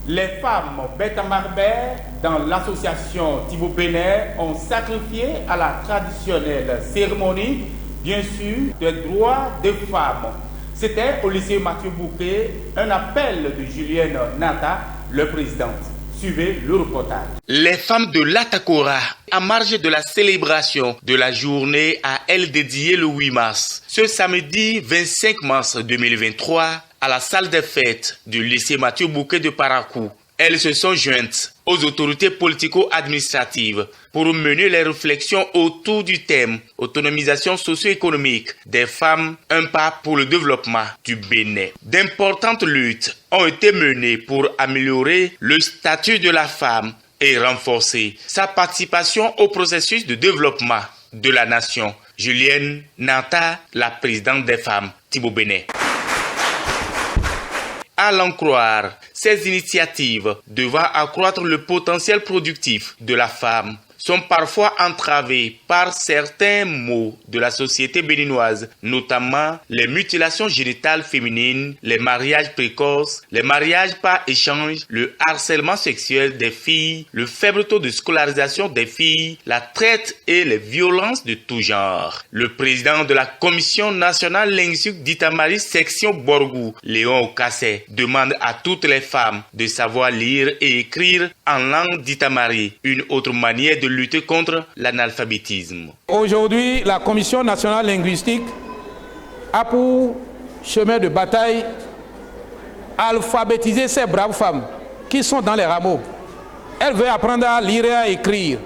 Les femmes Beta Marbert dans l'association Thibaut Bénin ont sacrifié à la traditionnelle cérémonie, bien sûr, des droits des femmes. C'était au lycée Mathieu Bouquet, un appel de Julienne Nata, le présidente. Suivez le reportage. Les femmes de l'Atakora, en marge de la célébration de la journée à elle dédiée le 8 mars, ce samedi 25 mars 2023, à la salle des fêtes du lycée Mathieu Bouquet de Parakou. Elles se sont jointes aux autorités politico-administratives pour mener les réflexions autour du thème « Autonomisation socio-économique des femmes, un pas pour le développement du Bénin ». D'importantes luttes ont été menées pour améliorer le statut de la femme et renforcer sa participation au processus de développement de la nation. Julienne Nata, la présidente des femmes, Thibaut Bénin. À l'en croire, ces initiatives devant accroître le potentiel productif de la femme sont parfois entravées par certains maux de la société béninoise, notamment les mutilations génitales féminines, les mariages précoces, les mariages par échange, le harcèlement sexuel des filles, le faible taux de scolarisation des filles, la traite et les violences de tout genre. Le président de la Commission nationale linguistique d'Itamari, section Borgou, Léon Okassé, demande à toutes les femmes de savoir lire et écrire en langue d'Itamari, une autre manière de lutter contre l'analphabétisme. Aujourd'hui, la Commission nationale linguistique a pour chemin de bataille alphabétiser ces braves femmes qui sont dans les rameaux. Elles veulent apprendre à lire et à écrire.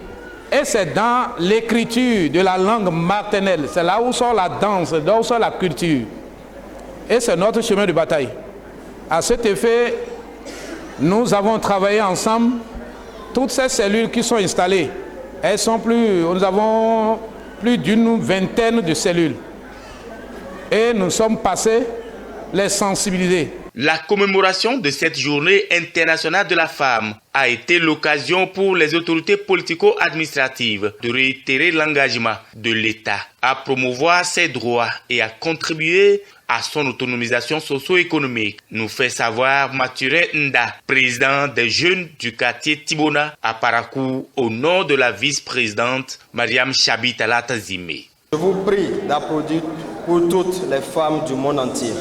Et c'est dans l'écriture de la langue maternelle, c'est là où sort la danse, là où sort la culture. Et c'est notre chemin de bataille. À cet effet, nous avons travaillé ensemble. Toutes ces cellules qui sont installées, nous avons plus d'une vingtaine de cellules. Et nous sommes passés les sensibiliser. La commémoration de cette journée internationale de la femme a été l'occasion pour les autorités politico-administratives de réitérer l'engagement de l'État à promouvoir ses droits et à contribuer à son autonomisation socio-économique, nous fait savoir Mathurin Nda, président des jeunes du quartier Tibona à Parakou, au nom de la vice-présidente Mariam Chabi Talata Zimé. Je vous prie d'applaudir pour toutes les femmes du monde entier.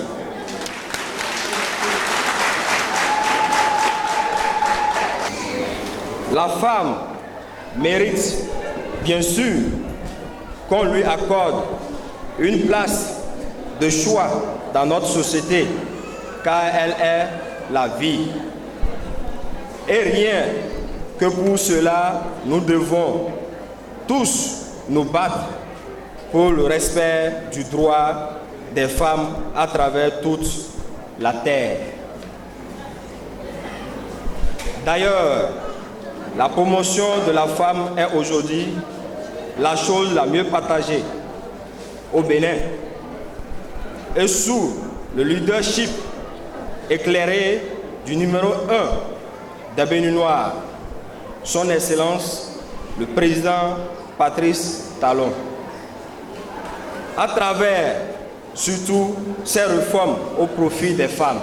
La femme mérite, bien sûr, qu'on lui accorde une place de choix dans notre société, car elle est la vie. Et rien que pour cela, nous devons tous nous battre pour le respect du droit des femmes à travers toute la terre. D'ailleurs, la promotion de la femme est aujourd'hui la chose la mieux partagée au Bénin. Et sous le leadership éclairé du numéro 1 des Béninois, son Excellence, le président Patrice Talon. À travers surtout ces réformes au profit des femmes.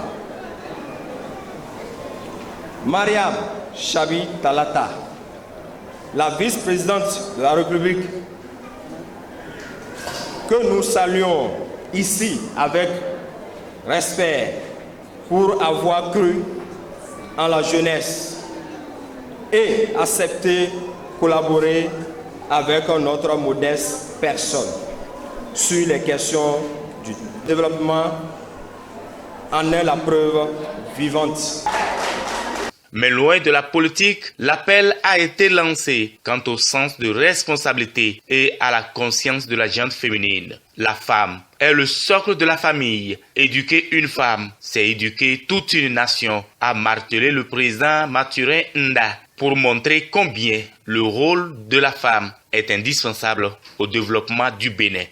Mariam Chabi Talata, la vice-présidente de la République, que nous saluons ici avec respect pour avoir cru en la jeunesse et accepter collaborer avec notre modeste personne sur les questions du développement en est la preuve vivante. Mais loin de la politique, l'appel a été lancé quant au sens de responsabilité et à la conscience de la gente féminine. La femme est le socle de la famille. Éduquer une femme, c'est éduquer toute une nation, a martelé le président Mathurin Nda pour montrer combien le rôle de la femme est indispensable au développement du Bénin.